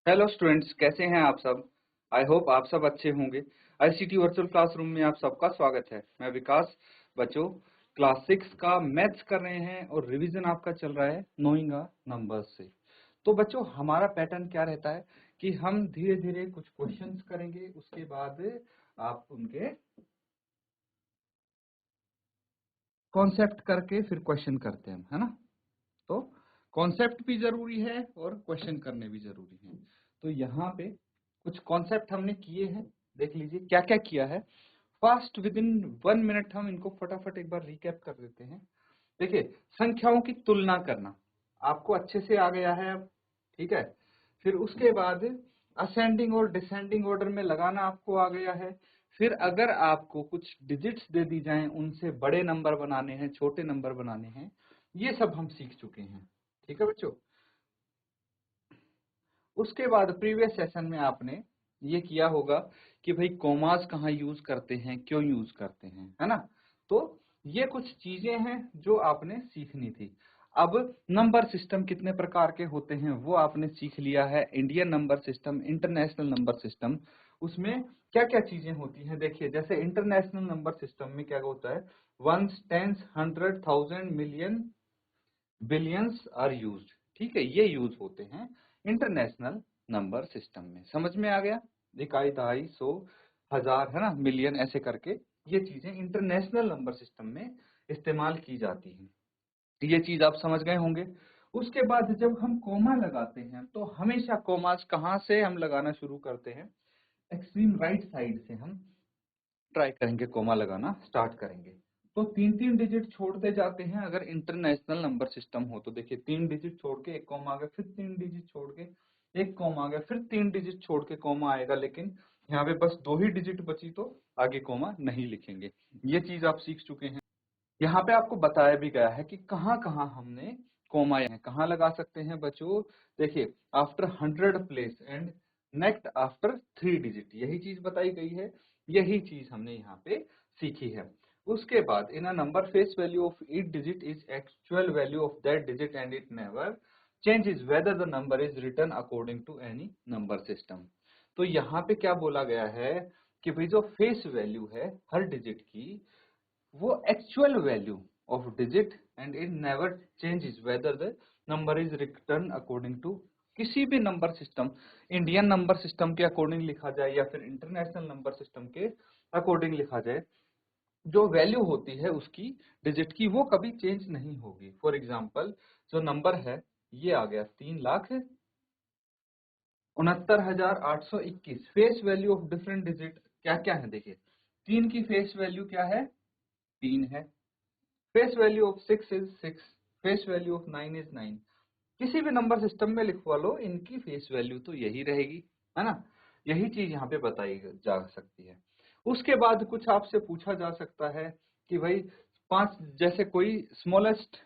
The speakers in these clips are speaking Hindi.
हेलो स्टूडेंट्स, कैसे हैं आप सब। आई होप आप सब अच्छे होंगे। आईसीटी वर्चुअल क्लासरूम में आप सबका स्वागत है। मैं विकास। बच्चों, क्लास 6 का मैथ्स कर रहे हैं और रिवीजन आपका चल रहा है नोइंग नंबर्स से। तो बच्चों, हमारा पैटर्न क्या रहता है कि हम धीरे धीरे कुछ क्वेश्चंस करेंगे, उसके बाद आप उनके कॉन्सेप्ट करके फिर क्वेश्चन करते हैं, है ना। तो कॉन्सेप्ट भी जरूरी है और क्वेश्चन करने भी जरूरी है। तो यहाँ पे कुछ कॉन्सेप्ट हमने किए हैं, देख लीजिए क्या क्या किया है। फास्ट विद इन 1 मिनट हम इनको फटाफट एक बार रिकैप कर देते हैं। देखिए, संख्याओं की तुलना करना आपको अच्छे से आ गया है अब, ठीक है। फिर उसके बाद असेंडिंग और डिसेंडिंग ऑर्डर में लगाना आपको आ गया है। फिर अगर आपको कुछ डिजिट्स दे दी जाएं, उनसे बड़े नंबर बनाने हैं, छोटे नंबर बनाने हैं, ये सब हम सीख चुके हैं, ठीक है बच्चों। उसके बाद प्रीवियस सेशन में आपने ये किया होगा कि भाई कॉमास कहाँ यूज करते हैं, क्यों यूज करते हैं, है ना। तो ये कुछ चीजें हैं जो आपने सीखनी थी। अब नंबर सिस्टम कितने प्रकार के होते हैं वो आपने सीख लिया है। Indian number system, international number system, उसमें क्या क्या चीजें होती हैं। देखिए, जैसे इंटरनेशनल नंबर सिस्टम में क्या होता है, ones, tens, hundred, thousand, million, billions are used, ठीक है। ये यूज होते हैं इंटरनेशनल नंबर सिस्टम में। समझ में आ गया। इकाई, दहाई, सौ, हजार, है ना, मिलियन, ऐसे करके ये चीजें इंटरनेशनल नंबर सिस्टम में इस्तेमाल की जाती हैं। ये चीज आप समझ गए होंगे। उसके बाद जब हम कोमा लगाते हैं तो हमेशा कोमास कहाँ से हम लगाना शुरू करते हैं, एक्सट्रीम राइट साइड से हम ट्राई करेंगे, कोमा लगाना स्टार्ट करेंगे। तो तीन तीन डिजिट छोड़ते जाते हैं अगर इंटरनेशनल नंबर सिस्टम हो तो। देखिए, 3 डिजिट छोड़ के एक कॉमा आ गया, फिर 3 डिजिट छोड़ के एक कॉमा आ गया, फिर 3 डिजिट छोड़ के कॉमा आएगा। लेकिन यहाँ पे बस 2 ही डिजिट बची तो आगे कॉमा नहीं लिखेंगे। ये चीज आप सीख चुके हैं। यहाँ पे आपको बताया भी गया है कि कहाँ कहाँ हमने कोमा कहाँ लगा सकते हैं बच्चों। देखिए, after 100 place and next after 3 digit, यही चीज बताई गई है। यही चीज हमने यहाँ पे सीखी है। उसके बाद in a number face value of each digit is actual value of that digit and it never changes whether the number is written according to any number system. तो यहाँ पे क्या बोला गया है कि भाई जो फेस वैल्यू है हर डिजिट की, वो actual value of digit and it never changes whether the number is written according to, किसी भी number system, Indian number system के अकॉर्डिंग लिखा जाए या फिर इंटरनेशनल नंबर सिस्टम के अकॉर्डिंग लिखा जाए, जो वैल्यू होती है उसकी डिजिट की, वो कभी चेंज नहीं होगी। फॉर एग्जाम्पल, जो नंबर है ये आ गया 3,69,821, face value of different digit क्या क्या है। देखिए, 3 की फेस वैल्यू क्या है, 3 है। Face value of 6 is 6, face value of 9 is 9। किसी भी नंबर सिस्टम में लिखवा लो, इनकी फेस वैल्यू तो यही रहेगी, है ना। यही चीज यहाँ पे बताई जा सकती है। उसके बाद कुछ आपसे पूछा जा सकता है कि भाई पांच, जैसे कोई स्मॉलेस्ट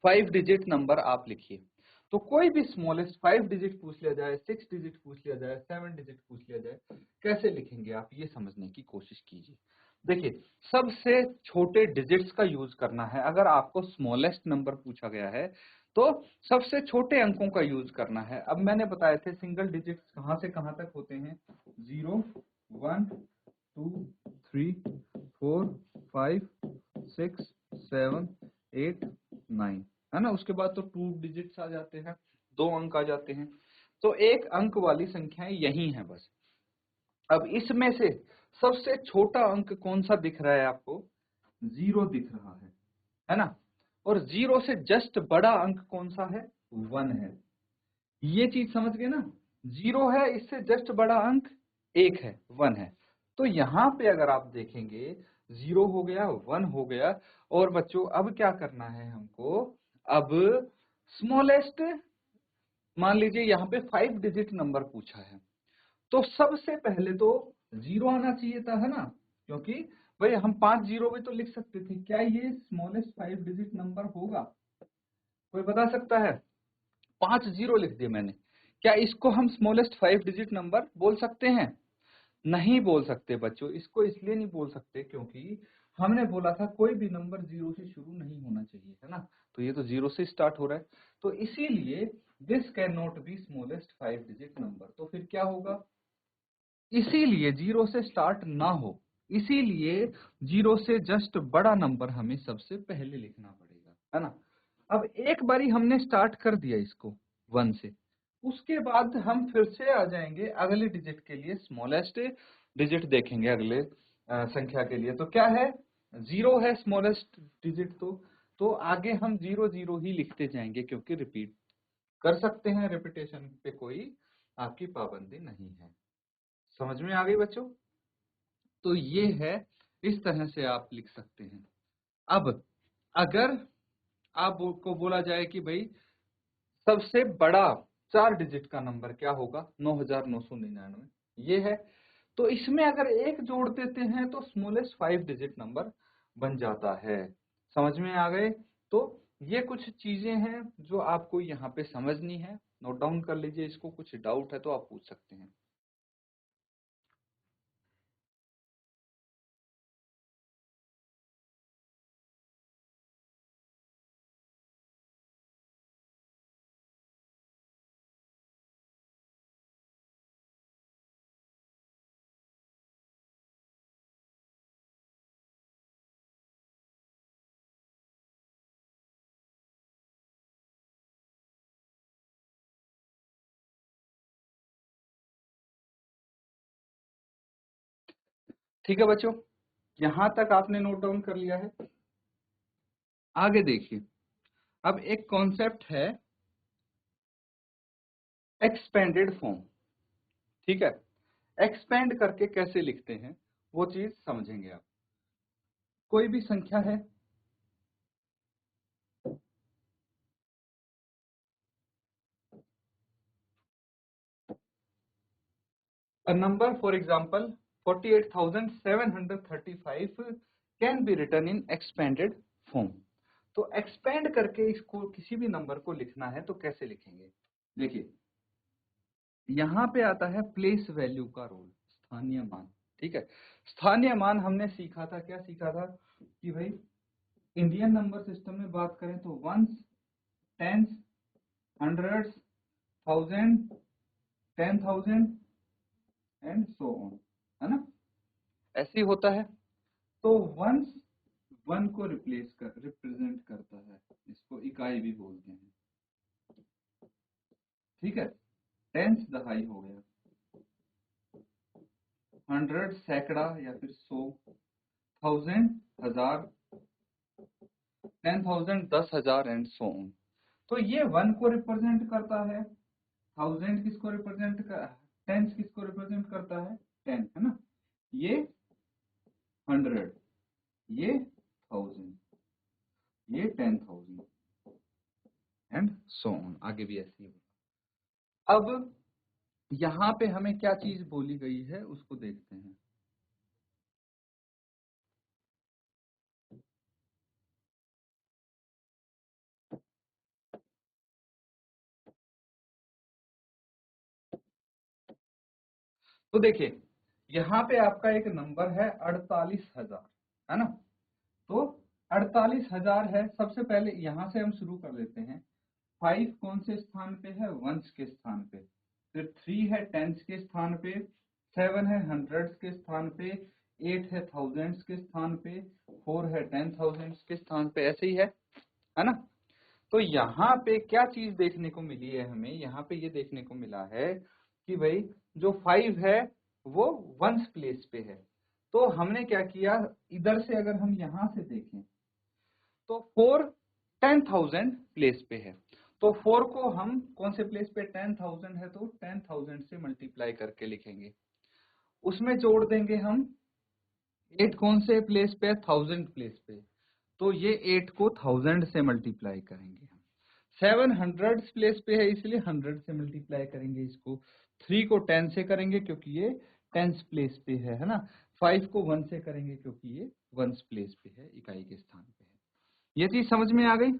5 डिजिट नंबर आप लिखिए। तो कोई भी स्मॉलेस्ट 5 डिजिट पूछ लिया जाए, 6 डिजिट पूछ लिया जाए, 7 डिजिट पूछ लिया जाए, कैसे लिखेंगे आप, ये समझने की कोशिश कीजिए। देखिए, सबसे छोटे डिजिट्स का यूज करना है। अगर आपको स्मॉलेस्ट नंबर पूछा गया है तो सबसे छोटे अंकों का यूज करना है। अब मैंने बताए थे सिंगल डिजिट्स कहाँ से कहाँ तक होते हैं, 0, 1, 2, 3, 4, 5, 6, 7, 8, 9, है ना। उसके बाद तो 2 डिजिट्स आ जाते हैं, 2 अंक आ जाते हैं। तो एक अंक वाली संख्याएं यही हैं बस। अब इसमें से सबसे छोटा अंक कौन सा दिख रहा है आपको, 0 दिख रहा है ना। और 0 से जस्ट बड़ा अंक कौन सा है, 1 है। ये चीज समझ गए ना। 0 है, इससे जस्ट बड़ा अंक 1 है, 1 है। तो यहाँ पे अगर आप देखेंगे, 0 हो गया, 1 हो गया। और बच्चों अब क्या करना है हमको, अब स्मॉलेस्ट, मान लीजिए यहाँ पे 5 डिजिट नंबर पूछा है, तो सबसे पहले तो 0 आना चाहिए था, है ना। क्योंकि भाई हम 5 जीरो भी तो लिख सकते थे। क्या ये स्मॉलेस्ट 5 डिजिट नंबर होगा, कोई बता सकता है। 5 0 लिख दिए मैंने, क्या इसको हम स्मॉलेस्ट 5 डिजिट नंबर बोल सकते हैं, नहीं बोल सकते बच्चों। इसको इसलिए नहीं बोल सकते क्योंकि हमने बोला था कोई भी नंबर 0 से शुरू नहीं होना चाहिए, है ना। तो ये तो 0 से स्टार्ट हो रहा है, तो इसीलिए this can not be smallest 5 digit number. तो फिर क्या होगा, इसीलिए 0 से स्टार्ट ना हो, इसीलिए 0 से जस्ट बड़ा नंबर हमें सबसे पहले लिखना पड़ेगा, है ना। अब एक बारी हमने स्टार्ट कर दिया इसको 1 से, उसके बाद हम फिर से आ जाएंगे अगले डिजिट के लिए, स्मॉलेस्ट डिजिट देखेंगे अगले संख्या के लिए। तो क्या है, 0 है स्मॉलेस्ट डिजिट। तो आगे हम 0 0 ही लिखते जाएंगे, क्योंकि रिपीट कर सकते हैं, रिपीटेशन पे कोई आपकी पाबंदी नहीं है। समझ में आ गई बच्चों। तो ये है, इस तरह से आप लिख सकते हैं। अब अगर आपको बोला जाए कि भाई सबसे बड़ा 4 डिजिट का नंबर क्या होगा, 9999 ये है, तो इसमें अगर एक जोड़ देते हैं तो स्मॉलेस्ट 5 डिजिट नंबर बन जाता है। समझ में आ गए। तो ये कुछ चीजें हैं जो आपको यहाँ पे समझनी है, नोट डाउन कर लीजिए इसको, कुछ डाउट है तो आप पूछ सकते हैं। ठीक है बच्चों, यहां तक आपने नोट डाउन कर लिया है। आगे देखिए, अब एक कॉन्सेप्ट है एक्सपेंडेड फॉर्म। ठीक है, एक्सपेंड करके कैसे लिखते हैं वो चीज समझेंगे आप। कोई भी संख्या है, a number for example 48,735 can be written in expanded form। तो एक्सपेंड करके इसको किसी भी नंबर को लिखना है तो कैसे लिखेंगे, देखिए यहाँ पे आता है प्लेस वैल्यू का रोल, स्थानीय मान। ठीक है, स्थानीय मान हमने सीखा था, क्या सीखा था कि भाई इंडियन नंबर सिस्टम में बात करें तो ones, tens, hundreds, thousand, 10,000 and so on, है ना, ऐसे ही होता है। तो वंस 1 को रिप्रेजेंट करता है, इसको इकाई भी बोलते हैं। ठीक है, टेंस दहाई हो गया, हंड्रेड सैकड़ा या फिर 100, थाउजेंड हजार, 10,000 10,000 एंड सो ऑन। तो ये 1 को रिप्रेजेंट करता है, थाउजेंड किसको रिप्रेजेंट कर, टेंस किसको रिप्रेजेंट करता है, 10, है ना, ये 100, ये 1000, ये 10,000 एंड सो ऑन, आगे भी ऐसे ही होगा। अब यहाँ पे हमें क्या चीज बोली गई है उसको देखते हैं। तो देखिए यहाँ पे आपका एक नंबर है 48,000, है ना। तो 48,000 है, सबसे पहले यहाँ से हम शुरू कर लेते हैं। 5 कौन से स्थान पे है, वंस के स्थान पे, फिर 3 है टेंस के स्थान पे, 7 है हंड्रेड्स के स्थान पे, 8 है थाउजेंड्स के स्थान पे, 4 है 10,000 के स्थान पे, ऐसे ही है ना। तो यहाँ पे क्या चीज देखने को मिली है हमें, यहाँ पे ये देखने को मिला है कि भाई जो 5 है वो वंस प्लेस पे है। तो हमने क्या किया, इधर से अगर हम यहाँ से देखें तो 4 10,000 प्लेस पे है, तो 4 को हम कौन से प्लेस पे, 10,000 है तो 10,000 से मल्टीप्लाई करके लिखेंगे, उसमें जोड़ देंगे हम 8 कौन से प्लेस पे है, 1000 प्लेस पे, तो ये 8 को 1000 से मल्टीप्लाई करेंगे हम। 7 हंड्रेड्स प्लेस पे है इसलिए 100 से मल्टीप्लाई करेंगे इसको। 3 को 10 से करेंगे क्योंकि ये टेंस प्लेस पे है ना। 5 को 1 से करेंगे क्योंकि ये वंस प्लेस पे है, इकाई के स्थान पे है। ये चीज समझ में आ गई।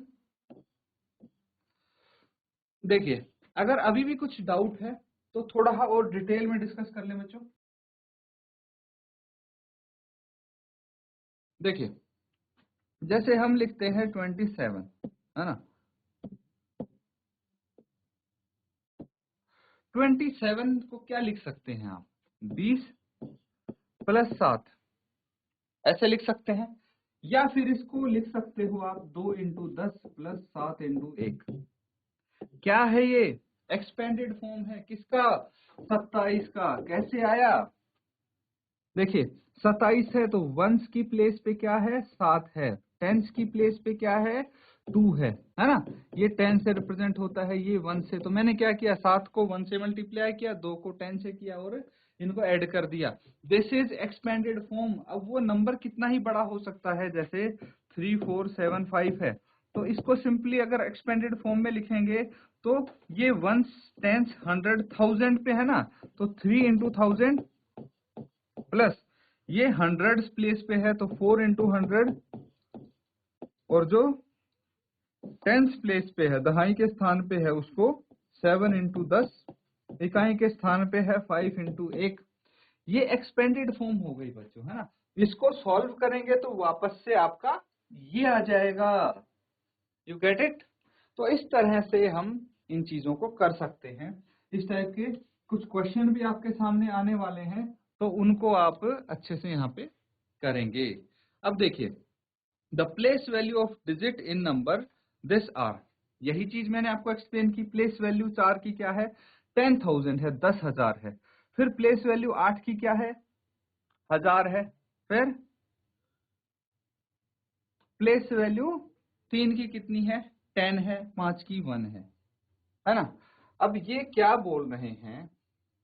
देखिए अगर अभी भी कुछ डाउट है तो थोड़ा और डिटेल में डिस्कस कर ले बच्चों। देखिए जैसे हम लिखते हैं 27, है ना, 27 को क्या लिख सकते हैं आप, 20 प्लस 7 ऐसे लिख सकते हैं, या फिर इसको लिख सकते हो आप 2 इंटू 10 प्लस 7 इंटू 1। क्या है ये, एक्सपेंडेड फॉर्म है किसका, 27 का। कैसे आया, देखिए 27 है तो वंस की प्लेस पे क्या है, 7 है, टेंस की प्लेस पे क्या है, 2 है ना। ये 10 से रिप्रेजेंट होता है, ये 1 से, तो मैंने क्या किया, 7 को 1 से मल्टीप्लाई किया, 2 को 10 से किया और इनको ऐड कर दिया। This is expanded form. अब वो नंबर कितना ही बड़ा हो सकता है, जैसे 3 4 7 5 है, तो इसको सिंपली अगर एक्सपेंडेड फॉर्म में लिखेंगे तो ये वंस टेंस 100 1000 पे है ना, तो 3 इंटू 1000 प्लस ये 100 प्लेस पे है तो 4 इंटू 100, और जो टेंस प्लेस पे है, दहाई के स्थान पे है, उसको 7 इंटू 10, इकाई के स्थान पे है 5 इंटू 1। ये एक्सपेंडेड फॉर्म हो गई बच्चों, है ना। इसको सॉल्व करेंगे तो वापस से आपका ये आ जाएगा, यू गेट इट। तो इस तरह से हम इन चीजों को कर सकते हैं। इस टाइप के कुछ क्वेश्चन भी आपके सामने आने वाले हैं, तो उनको आप अच्छे से यहाँ पे करेंगे। अब देखिए, the place value of digit in number this are, यही चीज मैंने आपको एक्सप्लेन की। प्लेस वैल्यू 4 की क्या है, 10,000 है, 10,000 है। फिर प्लेस वैल्यू 8 की क्या है, 1000 है। फिर प्लेस वैल्यू 3 की कितनी है, 10 है, 5 की 1 है ना। अब ये क्या बोल रहे हैं,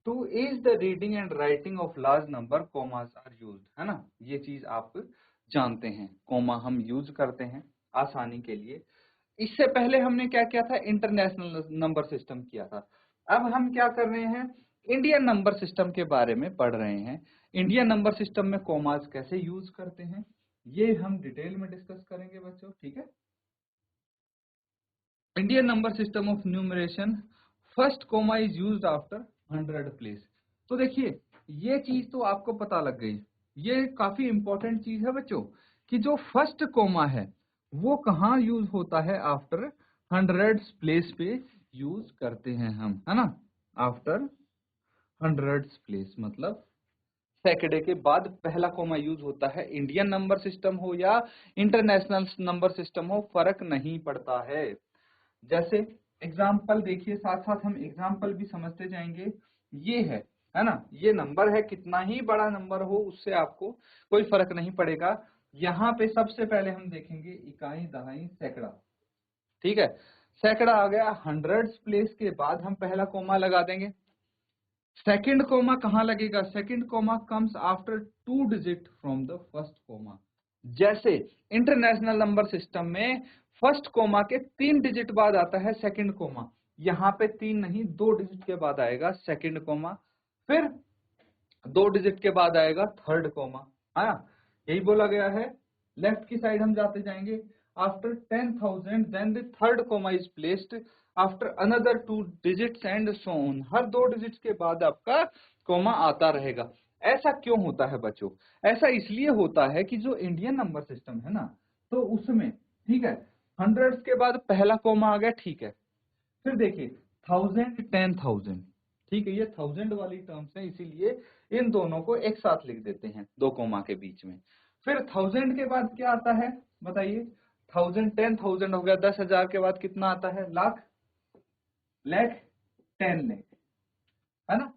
two is the reading and writing of large number commas are used, है ना। ये चीज आप जानते हैं, कॉमा हम यूज करते हैं आसानी के लिए। इससे पहले हमने क्या किया था, इंटरनेशनल नंबर सिस्टम किया था। अब हम क्या कर रहे हैं, इंडियन नंबर सिस्टम के बारे में पढ़ रहे हैं। इंडियन नंबर सिस्टम में कॉमास कैसे यूज करते हैं, ये हम डिटेल में डिस्कस करेंगे बच्चों, ठीक है। Indian number system of numeration, first comma is used after 100 place. तो देखिए ये चीज तो आपको पता लग गई, ये काफी इंपॉर्टेंट चीज है बच्चों, कि जो फर्स्ट कोमा है वो कहाँ यूज होता है, आफ्टर 100 प्लेस पे यूज करते हैं हम, है ना। आफ्टर 100 प्लेस मतलब सैकड़े के बाद पहला कोमा यूज होता है। इंडियन नंबर सिस्टम हो या इंटरनेशनल नंबर सिस्टम हो, फर्क नहीं पड़ता है। जैसे एग्जाम्पल देखिए, साथ साथ हम एग्जाम्पल भी समझते जाएंगे। ये है ना, ये नंबर है, कितना ही बड़ा नंबर हो उससे आपको कोई फर्क नहीं पड़ेगा। यहाँ पे सबसे पहले हम देखेंगे इकाई, दहाई, सैकड़ा, ठीक है। सैकड़ा आ गया, 100 प्लेस के बाद हम पहला कोमा लगा देंगे। सेकंड कोमा कहाँ लगेगा, second comma comes after 2 digit from the first comma. जैसे इंटरनेशनल नंबर सिस्टम में फर्स्ट कोमा के 3 डिजिट बाद आता है सेकंड कोमा, यहाँ पे 3 नहीं 2 डिजिट के बाद आएगा सेकंड कोमा, फिर 2 डिजिट के बाद आएगा थर्ड कोमा, है ना। यही बोला गया है। लेफ्ट की साइड हम जाते जाएंगे, after 10,000 then the third comma is placed after another 2 digits and so on. हर 2 डिजिट्स के बाद आपका कोमा आता रहेगा। ऐसा क्यों होता है बच्चों, ऐसा इसलिए होता है कि जो इंडियन नंबर सिस्टम है ना, तो उसमें ठीक है 100 के बाद पहला कोमा आ गया, ठीक है। फिर देखिए 1000 10,000, ठीक है, ये 1000 वाली टर्म्स है, इसीलिए इन दोनों को एक साथ लिख देते हैं 2 कोमा के बीच में। फिर 1000 के बाद क्या आता है बताइए, 1000 10,000 हो गया, 10,000 के बाद कितना आता है, लाख, लाख, 10 लाख, है ना।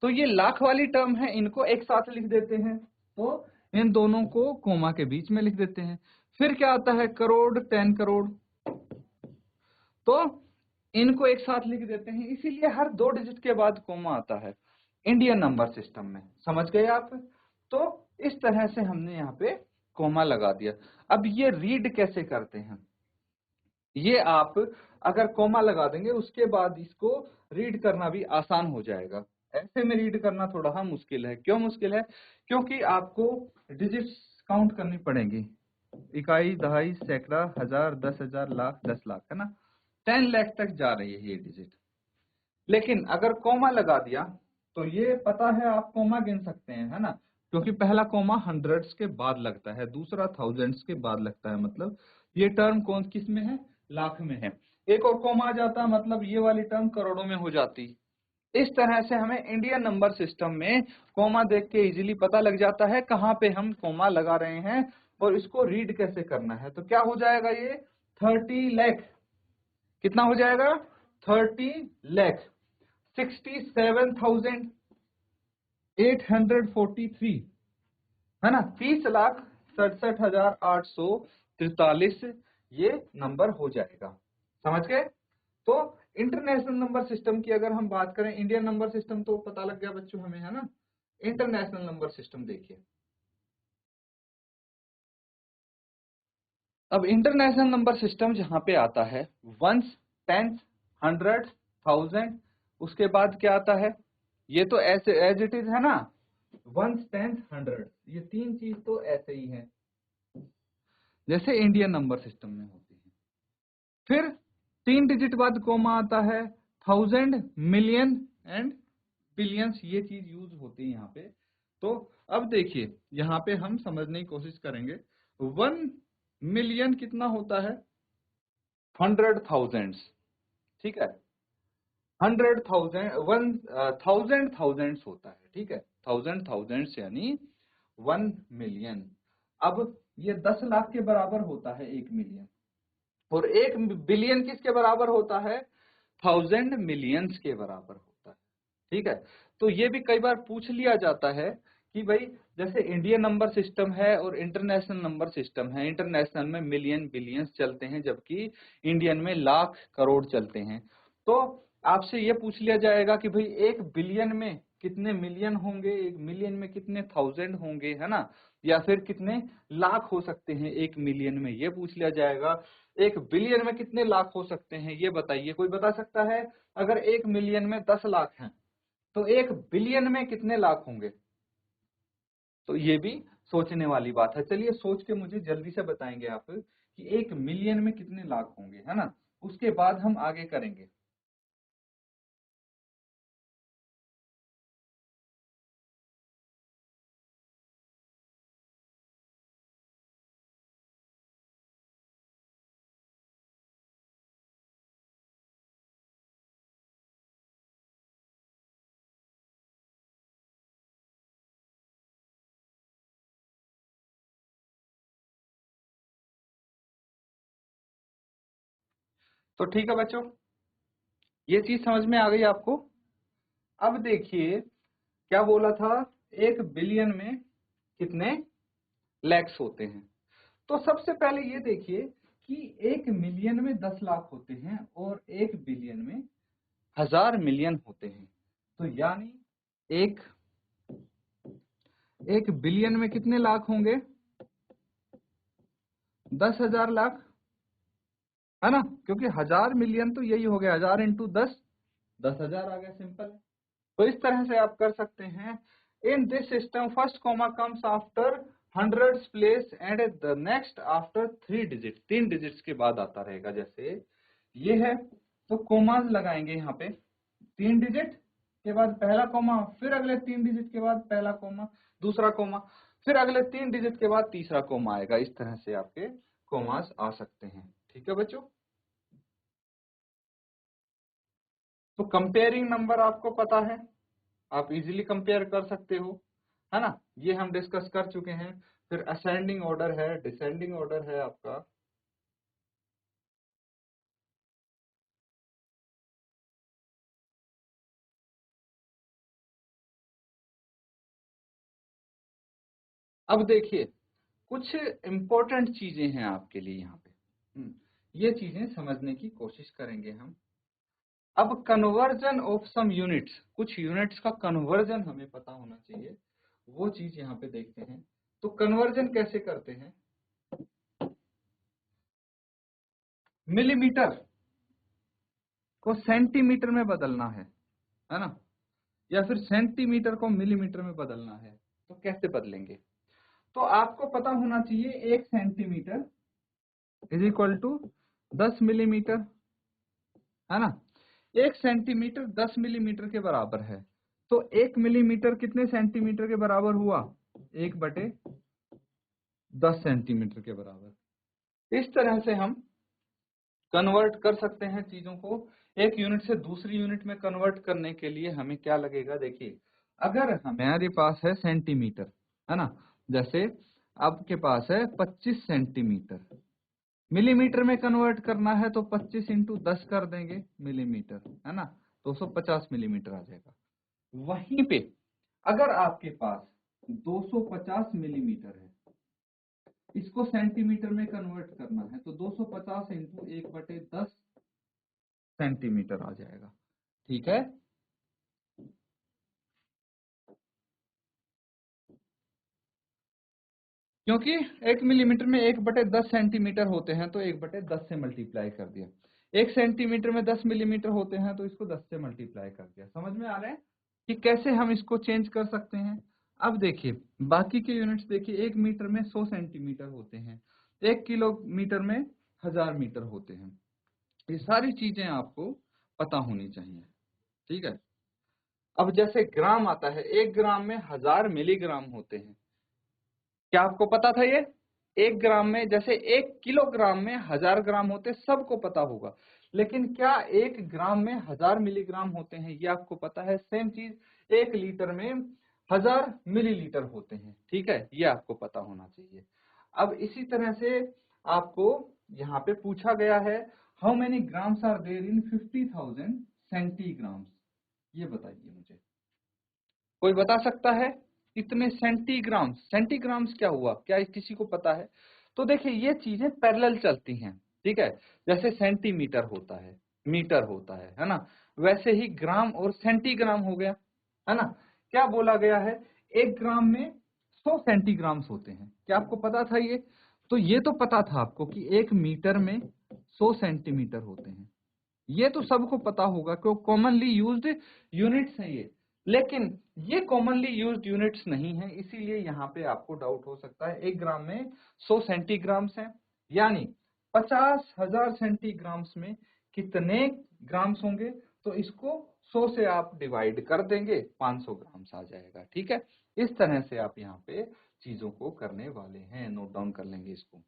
तो ये लाख वाली टर्म है, इनको एक साथ लिख देते हैं, तो इन दोनों को कोमा के बीच में लिख देते हैं। फिर क्या आता है, करोड़, 10 करोड़, तो इनको एक साथ लिख देते हैं, इसीलिए हर 2 डिजिट के बाद कोमा आता है इंडियन नंबर सिस्टम में। समझ गए आप। तो इस तरह से हमने यहाँ पे कोमा लगा दिया। अब ये रीड कैसे करते हैं, ये आप अगर कोमा लगा देंगे उसके बाद इसको रीड करना भी आसान हो जाएगा। ऐसे में रीड करना थोड़ा मुश्किल है। क्यों मुश्किल है, क्योंकि आपको डिजिट्स काउंट करनी पड़ेंगी, इकाई, दहाई, सैकड़ा, हजार, 10,000, लाख, 10 लाख, है ना। 10 लाख तक जा रही है ये डिजिट। लेकिन अगर कोमा लगा दिया तो ये पता है, आप कोमा गिन सकते हैं, है ना। क्योंकि पहला कॉमा हंड्रेड्स के बाद लगता है, दूसरा थाउजेंड्स के बाद लगता है, मतलब ये टर्म कौन किस में है, लाख में है। एक और कॉमा आ जाता, मतलब ये वाली टर्म करोड़ों में हो जाती। इस तरह से हमें इंडियन नंबर सिस्टम में कॉमा देख के इजीली पता लग जाता है कहाँ पे हम कॉमा लगा रहे हैं और इसको रीड कैसे करना है। तो क्या हो जाएगा, ये 30 लाख, कितना हो जाएगा, 30 लाख 67,843, है ना, 30,67,843 ये नंबर हो जाएगा। समझ गए। तो इंटरनेशनल नंबर सिस्टम की अगर हम बात करें, इंडियन नंबर सिस्टम तो पता लग गया बच्चों हमें, है ना। इंटरनेशनल नंबर सिस्टम देखिए। अब इंटरनेशनल नंबर सिस्टम जहां पे आता है, वंस, टेंस, हंड्रेड, थाउजेंड, उसके बाद क्या आता है, ये तो ऐसे एज इट इज है ना, वंस, टेंस, हंड्रेड, ये तीन चीज तो ऐसे ही है जैसे इंडियन नंबर सिस्टम में होती है। फिर 3 डिजिट बाद कोमा आता है, थाउजेंड, मिलियन एंड बिलियंस, ये चीज यूज होती है यहाँ पे। तो अब देखिए यहाँ पे हम समझने की कोशिश करेंगे। 1 मिलियन कितना होता है, 100,000, ठीक है। 100,000, 1,000 थाउजेंड्स होता है, ठीक है। 1,000 थाउजेंड्स यानी 1 मिलियन। अब ये 10 लाख के बराबर होता है 1 मिलियन, और 1 बिलियन किसके बराबर होता है, 1,000 मिलियंस के बराबर होता है, ठीक है। तो ये भी कई बार पूछ लिया जाता है कि भाई जैसे इंडियन नंबर सिस्टम है और इंटरनेशनल नंबर सिस्टम है, इंटरनेशनल में मिलियन बिलियंस चलते हैं जबकि इंडियन में लाख करोड़ चलते हैं। तो आपसे ये पूछ लिया जाएगा कि भाई 1 बिलियन में कितने मिलियन होंगे, 1 मिलियन में कितने थाउजेंड होंगे, है ना, या फिर कितने लाख हो सकते हैं 1 मिलियन में, ये पूछ लिया जाएगा। 1 बिलियन में कितने लाख हो सकते हैं ये बताइए, कोई बता सकता है। अगर 1 मिलियन में 10 लाख हैं तो 1 बिलियन में कितने लाख होंगे। तो ये भी सोचने वाली बात है। चलिए सोच के मुझे जल्दी से बताएंगे आप कि 1 मिलियन में कितने लाख होंगे, है ना, उसके बाद हम आगे करेंगे। तो ठीक है बच्चों, ये चीज समझ में आ गई आपको। अब देखिए क्या बोला था, 1 बिलियन में कितने लैक्स होते हैं। तो सबसे पहले ये देखिए कि 1 मिलियन में 10 लाख होते हैं और 1 बिलियन में 1000 मिलियन होते हैं। तो यानी एक 1 बिलियन में कितने लाख होंगे, 10,000 लाख, है ना, क्योंकि 1000 मिलियन तो यही हो गया, 1000 इंटू 10, 10,000 आ गया, सिंपल है। तो इस तरह से आप कर सकते हैं। In this system first comma comes after hundreds place and the next after 3 digit, 3 digits के बाद आता रहेगा। जैसे ये है तो कोमाज लगाएंगे यहाँ पे, 3 डिजिट के बाद पहला कोमा, फिर अगले 3 डिजिट के बाद पहला कोमा, दूसरा कोमा, फिर अगले 3 डिजिट के बाद तीसरा कोमा आएगा। इस तरह से आपके कोमास आ सकते हैं, ठीक है बच्चों। तो कंपेयरिंग नंबर आपको पता है, आप इजीली कंपेयर कर सकते हो, है ना, ये हम डिस्कस कर चुके हैं। फिर असेंडिंग ऑर्डर है, डिसेंडिंग ऑर्डर है आपका। अब देखिए कुछ इंपॉर्टेंट चीजें हैं आपके लिए यहाँ पे, ये चीजें समझने की कोशिश करेंगे हम। अब कन्वर्जन ऑफ सम यूनिट्स, कुछ यूनिट्स का कन्वर्जन हमें पता होना चाहिए, वो चीज यहाँ पे देखते हैं। तो कन्वर्जन कैसे करते हैं, मिलीमीटर को सेंटीमीटर में बदलना है ना, या फिर सेंटीमीटर को मिलीमीटर में बदलना है, तो कैसे बदलेंगे। तो आपको पता होना चाहिए 1 centimetre is equal to 10 millimetre, है ना। 1 सेंटीमीटर 10 मिलीमीटर के बराबर है। तो 1 मिलीमीटर कितने सेंटीमीटर के बराबर हुआ, 1/10 सेंटीमीटर के बराबर। इस तरह से हम कन्वर्ट कर सकते हैं चीजों को। एक यूनिट से दूसरी यूनिट में कन्वर्ट करने के लिए हमें क्या लगेगा, देखिए अगर हमारे पास है सेंटीमीटर, है ना, जैसे आपके पास है 25 सेंटीमीटर, मिलीमीटर में कन्वर्ट करना है तो 25 इंटू 10 कर देंगे मिलीमीटर, है ना, 250 मिलीमीटर आ जाएगा। वहीं पे अगर आपके पास 250 मिलीमीटर है, इसको सेंटीमीटर में कन्वर्ट करना है तो 250 इंटू 1/10 सेंटीमीटर आ जाएगा। ठीक है, क्योंकि 1 मिलीमीटर में 1/10 सेंटीमीटर होते हैं तो 1/10 से मल्टीप्लाई कर दिया। 1 सेंटीमीटर में 10 मिलीमीटर होते हैं तो इसको 10 से मल्टीप्लाई कर दिया। समझ में आ रहा है कि कैसे हम इसको चेंज कर सकते हैं। अब देखिए बाकी के यूनिट्स देखिए, 1 मीटर में 100 सेंटीमीटर होते हैं, 1 किलोमीटर में 1000 मीटर होते हैं। ये सारी चीजें आपको पता होनी चाहिए। ठीक है, अब जैसे ग्राम आता है, 1 ग्राम में 1000 मिलीग्राम होते हैं। क्या आपको पता था ये? 1 ग्राम में, जैसे 1 किलोग्राम में 1000 ग्राम होते, सबको पता होगा। लेकिन क्या 1 ग्राम में 1000 मिलीग्राम होते हैं, ये आपको पता है? सेम चीज 1 लीटर में 1000 मिलीलीटर होते हैं। ठीक है, ये आपको पता होना चाहिए। अब इसी तरह से आपको यहाँ पे पूछा गया है, how many grams are there in 50,000 centigrams. ये बताइए मुझे, कोई बता सकता है? इतने सेंटीग्राम्स, सेंटीग्राम्स क्या हुआ, क्या किसी को पता है? तो देखिए ये चीजें पैरेलल चलती हैं। ठीक है, जैसे सेंटीमीटर होता है, मीटर होता है ना, वैसे ही ग्राम और सेंटीग्राम हो गया, है ना। क्या बोला गया है, 1 ग्राम में 100 सेंटीग्राम्स होते हैं। क्या आपको पता था ये? तो ये तो पता था आपको कि 1 मीटर में 100 सेंटीमीटर होते हैं। ये तो सबको पता होगा क्योंकि कॉमनली यूज्ड यूनिट्स हैं ये। लेकिन ये कॉमनली यूज्ड यूनिट्स नहीं है, इसीलिए यहाँ पे आपको डाउट हो सकता है। 1 ग्राम में 100 सेंटीग्राम्स हैं, यानी 50,000 सेंटीग्राम्स में कितने ग्राम्स होंगे? तो इसको 100 से आप डिवाइड कर देंगे, 500 ग्राम्स आ जाएगा। ठीक है, इस तरह से आप यहाँ पे चीजों को करने वाले हैं, नोट डाउन कर लेंगे इसको।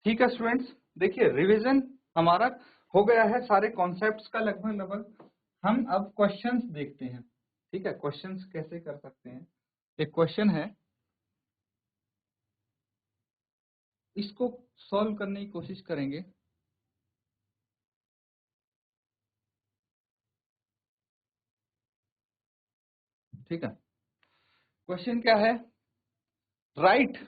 ठीक है स्टूडेंट्स, देखिए रिवीजन हमारा हो गया है सारे कॉन्सेप्ट्स का लगभग लगभग। हम अब क्वेश्चंस देखते हैं। ठीक है, क्वेश्चंस कैसे कर सकते हैं। एक क्वेश्चन है, इसको सॉल्व करने की कोशिश करेंगे। ठीक है, क्वेश्चन क्या है, राइट,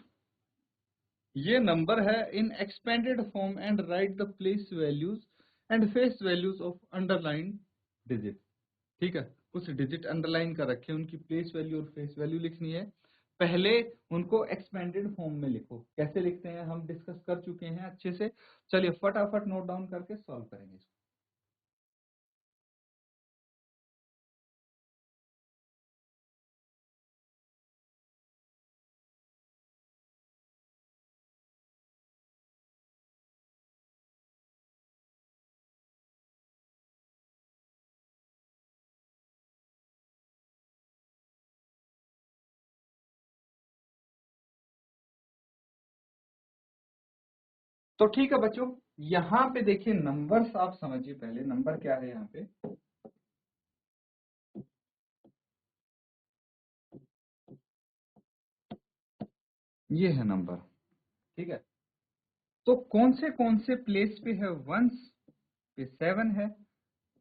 ये नंबर है इन expanded form and right the place values and face values of underline digit. ठीक है, कुछ डिजिट अंडरलाइन कर रखे हैं, उनकी प्लेस वैल्यू और फेस वैल्यू लिखनी है। पहले उनको एक्सपेंडेड फॉर्म में लिखो। कैसे लिखते हैं हम डिस्कस कर चुके हैं अच्छे से। चलिए फटाफट नोट डाउन करके सॉल्व करेंगे इसको। तो ठीक है बच्चों, यहाँ पे देखिए नंबर्स आप समझिए। पहले नंबर क्या है यहाँ पे, ये है नंबर। ठीक है, तो कौन से प्लेस पे है, वंस पे 7 है,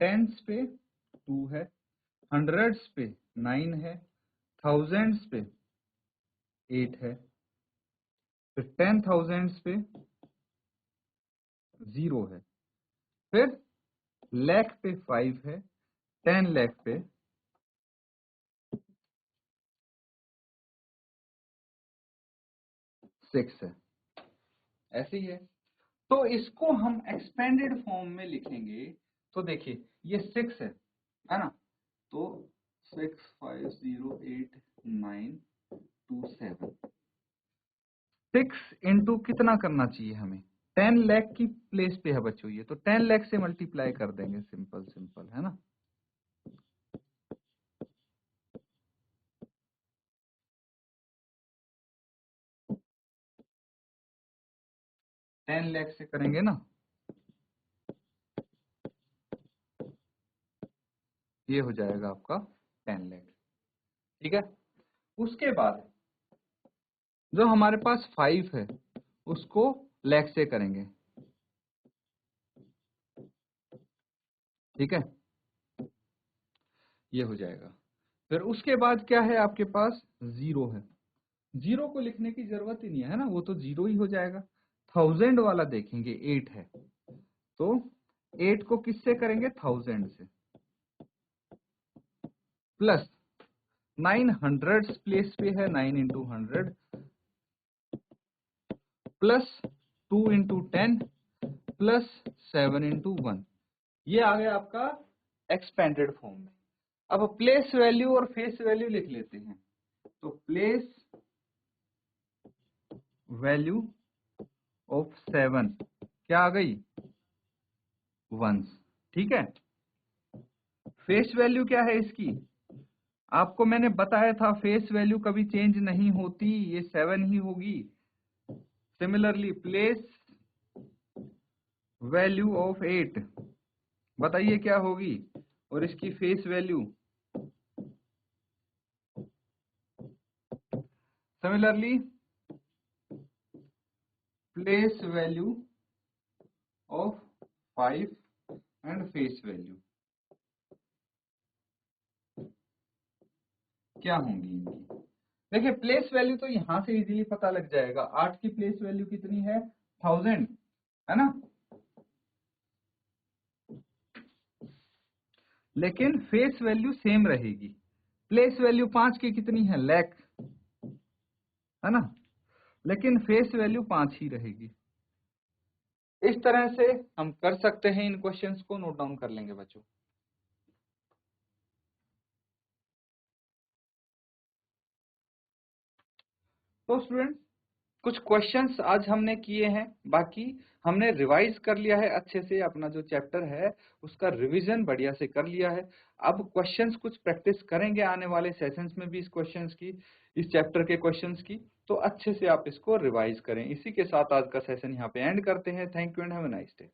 टेंस पे 2 है, हंड्रेड्स पे 9 है, थाउजेंड्स पे 8 है, फिर 10,000 पे 0 है, फिर लाख पे 5 है, 10 लाख पे 6 है, ऐसे ही है। तो इसको हम एक्सपेंडेड फॉर्म में लिखेंगे तो देखिए ये 6 है ना, तो 6 5 0 8 9 2 7, 6 इंटू कितना करना चाहिए हमें, 10 लाख की प्लेस पे है बच्चों ये, तो 10 लाख से मल्टीप्लाई कर देंगे, सिंपल सिंपल है ना। 10 लाख से करेंगे ना, ये हो जाएगा आपका 10 लाख, ठीक है। उसके बाद जो हमारे पास 5 है उसको लाख से करेंगे, ठीक है, ये हो जाएगा। फिर उसके बाद क्या है आपके पास, 0 है, 0 को लिखने की जरूरत ही नहीं है ना, वो तो 0 ही हो जाएगा। 1000 वाला देखेंगे, 8 है, तो 8 को किससे करेंगे, 1000 से, प्लस 900 प्लेस पे है, 9 into 100, plus 2 into 10, plus 7 into 1, ये आ गया आपका एक्सपेंडेड फॉर्म में। अब प्लेस वैल्यू और फेस वैल्यू लिख लेते हैं, तो प्लेस वैल्यू ऑफ 7 क्या आ गई, 1, ठीक है। फेस वैल्यू क्या है इसकी, आपको मैंने बताया था फेस वैल्यू कभी चेंज नहीं होती, ये 7 ही होगी। सिमिलरली प्लेस वैल्यू ऑफ 8 बताइए क्या होगी, और इसकी face value, similarly place value of 5 and face value क्या होंगी इनकी। देखिए प्लेस वैल्यू तो यहां से इजीली पता लग जाएगा, 8 की प्लेस वैल्यू कितनी है, 1000 है ना, लेकिन फेस वैल्यू सेम रहेगी। प्लेस वैल्यू 5 की कितनी है, लाख है ना, लेकिन फेस वैल्यू 5 ही रहेगी। इस तरह से हम कर सकते हैं, इन क्वेश्चंस को नोट डाउन कर लेंगे बच्चों। तो स्टूडेंट कुछ क्वेश्चंस आज हमने किए हैं, बाकी हमने रिवाइज कर लिया है अच्छे से, अपना जो चैप्टर है उसका रिवीजन बढ़िया से कर लिया है। अब क्वेश्चंस कुछ प्रैक्टिस करेंगे आने वाले सेशंस में भी इस क्वेश्चंस की, इस चैप्टर के क्वेश्चंस की, तो अच्छे से आप इसको रिवाइज करें। इसी के साथ आज का सेशन यहाँ पे एंड करते हैं। Thank you and have a nice day.